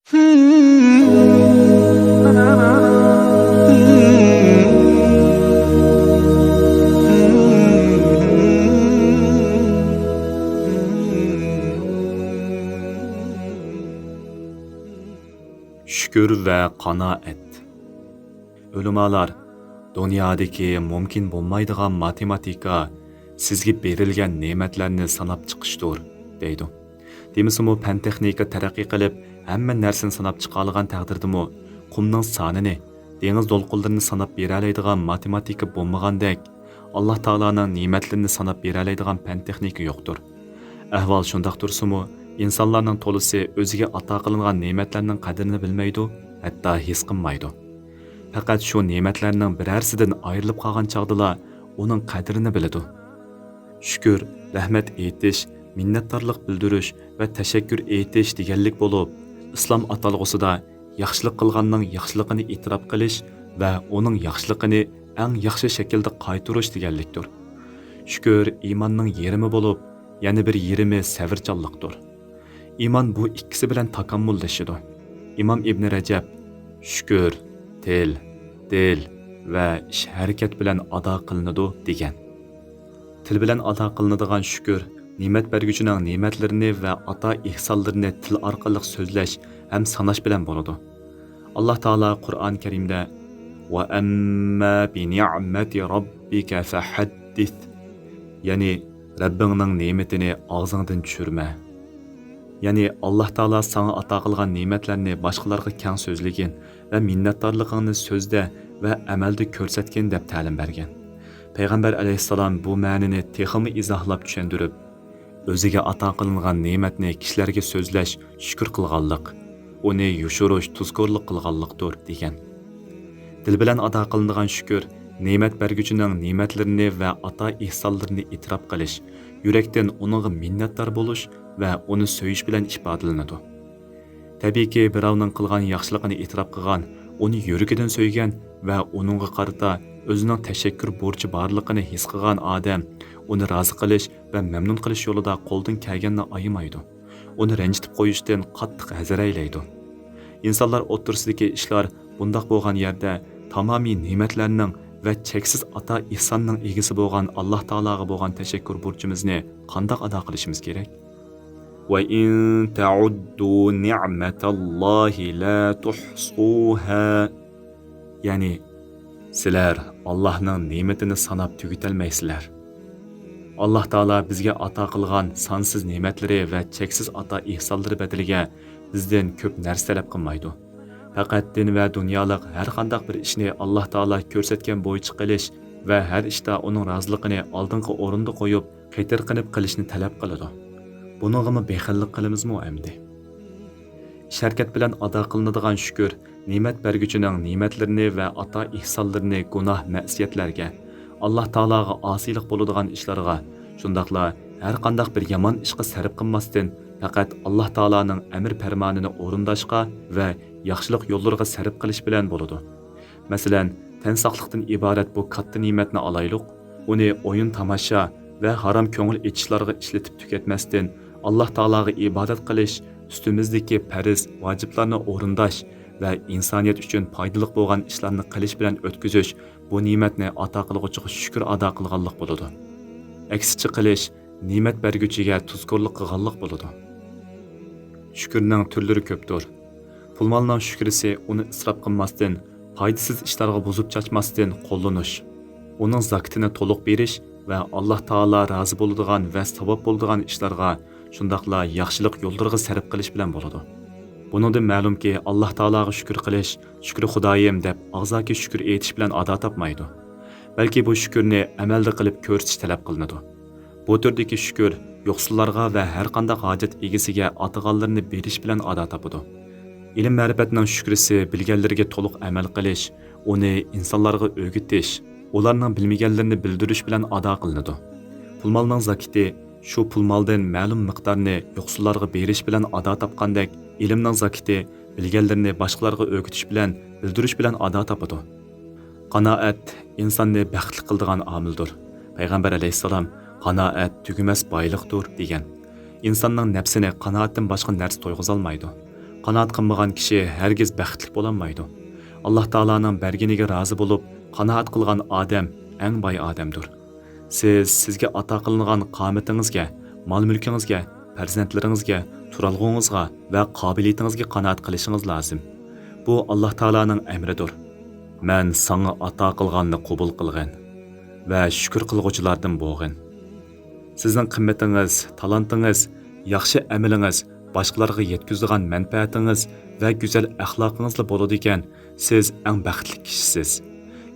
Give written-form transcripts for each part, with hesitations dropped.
Şükür və qanaət. Ulumalar, dünyadaki mümkün bo'lmaydigan matematika sizga berilgan ne'matlarni sanab chiqishdir, deydi. Demisimi fan texnika taraqqiy qilib, hamma narsani sanab chiqa olgan taqdirdimi, qumning sonini, dengiz to'lqinlarini sanab bera oladigan matematika bo'lmagandek, Alloh taolaning ne'matlarini sanab bera oladigan fan texnika yo'qdir. Ahvol shundoq tursimi, insonlarning to'lisi o'ziga ato qilingan ne'matlarning qadrini bilmaydi, hatto his qilmaydi. Faqat shu ne'matlarning birarsidan ayrilib qolgan chog'dala uning qadrini biladi. Shukr, rahmat aytish, minnatdorlik bildirish va tashakkur aytish deganlik bo'lib, islom atalg'usida yaxshilik qilganning yaxshiligini e'tirof qilish va uning yaxshiligini eng yaxshi shaklda qaytarish deganlikdir. Shukr iymonning yerimi bo'lib, yana bir yerimi savrchanlikdir. İman bu ikkisi bilan takammullashadi. İmam İbn Rajab shukr, dil va ish harakat bilan ado qilinadi degan. Til bilan ado qilinadigan shukr ne'mat berguchining ne'matlarini va ato ihsonlarini til orqali so'zlash ham sanash bilan bo'ladi. Alloh taolo Qur'oni Karimda va amma bi ni'mati robbika fahaddith, ya'ni Rabbingning ne'matini og'zingdan tushirma. Ya'ni Alloh taolo sana ato qilgan ne'matlarni boshqalarga keng so'zlagan va minnatdorligingni so'zda va amalda ko'rsatgan deb ta'lim bergan. Payg'ambar alayhissalom bu ma'noni texmi izohlab tushuntirib, o'ziga ato qilingan ne'matni kishilarga so'zlash shukr qilganlik, uni yushirish tuzkorlik qilganlikdir degan. Dil bilan ado qilinadigan shukr ne'mat berguchining ne'matlarini va ato ihsonlarini e'tirof qilish, yurakdan uningga minnatdor bo'lish va uni so'yish bilan ifodalanadi. Tabiiyki, birovning qilgan yaxshiligini e'tirof qilgan, uni yuragidan so'ygan va uningga qarata o'zining tashakkur burchi borligini his qilgan odam uni rozi qilish va mamnun qilish yo'lida qo'ldan kelganini ayamaydi. Uni ranjitib qo'yishdan qattiq hazar aylaydi. Insonlar o'ttirsidagi ishlar bundoq bo'lgan yerda tamomiy ne'matlarning va cheksiz ato ihsonning egasi bo'lgan Alloh taologa bo'lgan tashakkur burchimizni qandoq ado qilishimiz kerak? Va in ta'uddu ni'matallahi la tuhsuha, ya'ni sizlar Allohning ne'matini sanab tugatolmaysizlar. Alloh taolo bizga ato qilgan sonsiz ne'matlari va cheksiz ato ihsonlari badaliga bizdan ko'p narsa talab qilmaydi. Faqat din va dunyolik har qanday bir ishni Alloh taolo ko'rsatgan bo'yicha qilish va har ishda uning roziligini oldingi o'rinda qo'yib, qaytar qilishni talab qiladi. Buningga bexillik qilamizmi endi? Sharkat bilan ado qilinadigan shukr ne'mat berguchining ne'matlarini va ato ihsonlarini gunoh ma'siyatlarga, Alloh taologa osiylik bo'ladigan ishlarga, shundaqla har qanday bir yomon ishga sarf qilmasdan faqat Alloh taoloning amr farmonini o'rindashga va yaxshilik yo'llariga sarf qilish bilan bo'ladi. Masalan, tan saqliqdan iborat bu katta ne'matni olaylik, uni o'yin tomosha va harom ko'ngil etishlarga ishlatib tugatmasdan Alloh taologa ibodat qilish, ustimizdagi farz, vojiblarni o'rindash va insoniyat uchun foydali bo'lgan ishlarni qilish bilan o'tkazish bu ne'matni ato qilguvchiga shukr ado qilganlik bo'ladi. Aksicha qilish ne'mat berguchiga tuzkorlik qilganlik bo'ladi. Shukrning turlari ko'pdir. Pul-molning shukrisi uni isrof qilmasdan, foydasiz ishlarga buzib chachmasdan qo'llanish, uning zakatini to'liq berish va Alloh taolo rozi bo'ladigan va savob bo'ladigan ishlarga, shundaqla yaxshilik yo'llariga sarf qilish bilan bo'ladi. Buningdan ma'lumki, Alloh taologa shukr qilish, shukri Xudoyim deb og'zaki shukr aytish bilan ado topmaydi. Balki bu shukrni amalda qilib ko'rsatish talab qilinadi. Bu turdagi shukr yo'qsullarga va har qanday hojat egasiga atag'anlarni berish bilan ado topadi. Ilm ma'rifatning shukrisi bilganlarga to'liq amal qilish, uni insonlarga o'rgatish, ularning bilmaganlarini bildirish bilan ado qilinadi. Pul-molning zakati shu pul-moldan ma'lum miqdorni yo'qsullarga berish bilan ado topgandek, ilmning zakati bilganlarini boshqalarga o'rgatish bilan, bildirish bilan ado topadi. Qanoat insonni baxtli qiladigan omildir. Payg'ambar alayhissalom qanoat tugumas boyliqdir degan. İnsanning nafsini qanoatdan boshqa narsa to'yg'izolmaydi. qanoat qilmagan kishi hargiz baxtli bo'lolmaydi. Alloh taolaning berganiga rozi bo'lib, qanoat qilgan odam eng boy odamdir. Sizga ato qilingan qomatingizga, mol-mulkingizga, farzandlaringizga, turalg'ingizga va qobiliyatingizga qanoat qilishingiz lozim. Bu Alloh taolaning amridir. Men sana ato qilganni qabul qilgin va shukr qilguvchilardan bo'lgin. Sizning qimmatingiz, talantingiz, yaxshi amalingiz, boshqalarga yetkazadigan manfaatingiz va go'zal axloqingizla bo'ladi ekan, siz eng baxtli kishisiz.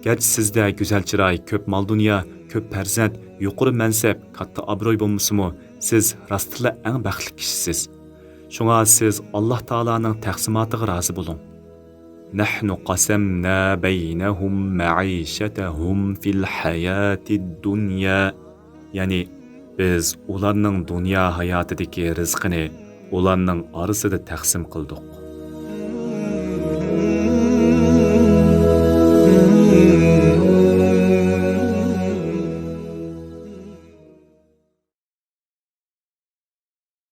Gerçi sizda go'zal chiroy, ko'p mol dunyo, ko'p farzand, yuqori mansab, katta obro'y bo'lmasa-mu, siz rostla eng baxtli kishisiz. Shunga siz Alloh taolaning taqsimotiga rozi bo'ling. Nahnu qasamna baynahum ma'ishatahum fil hayatid dunya. Ya'ni biz ularning dunyo hayotidagi rizqini ularning orasida taqsim qildik.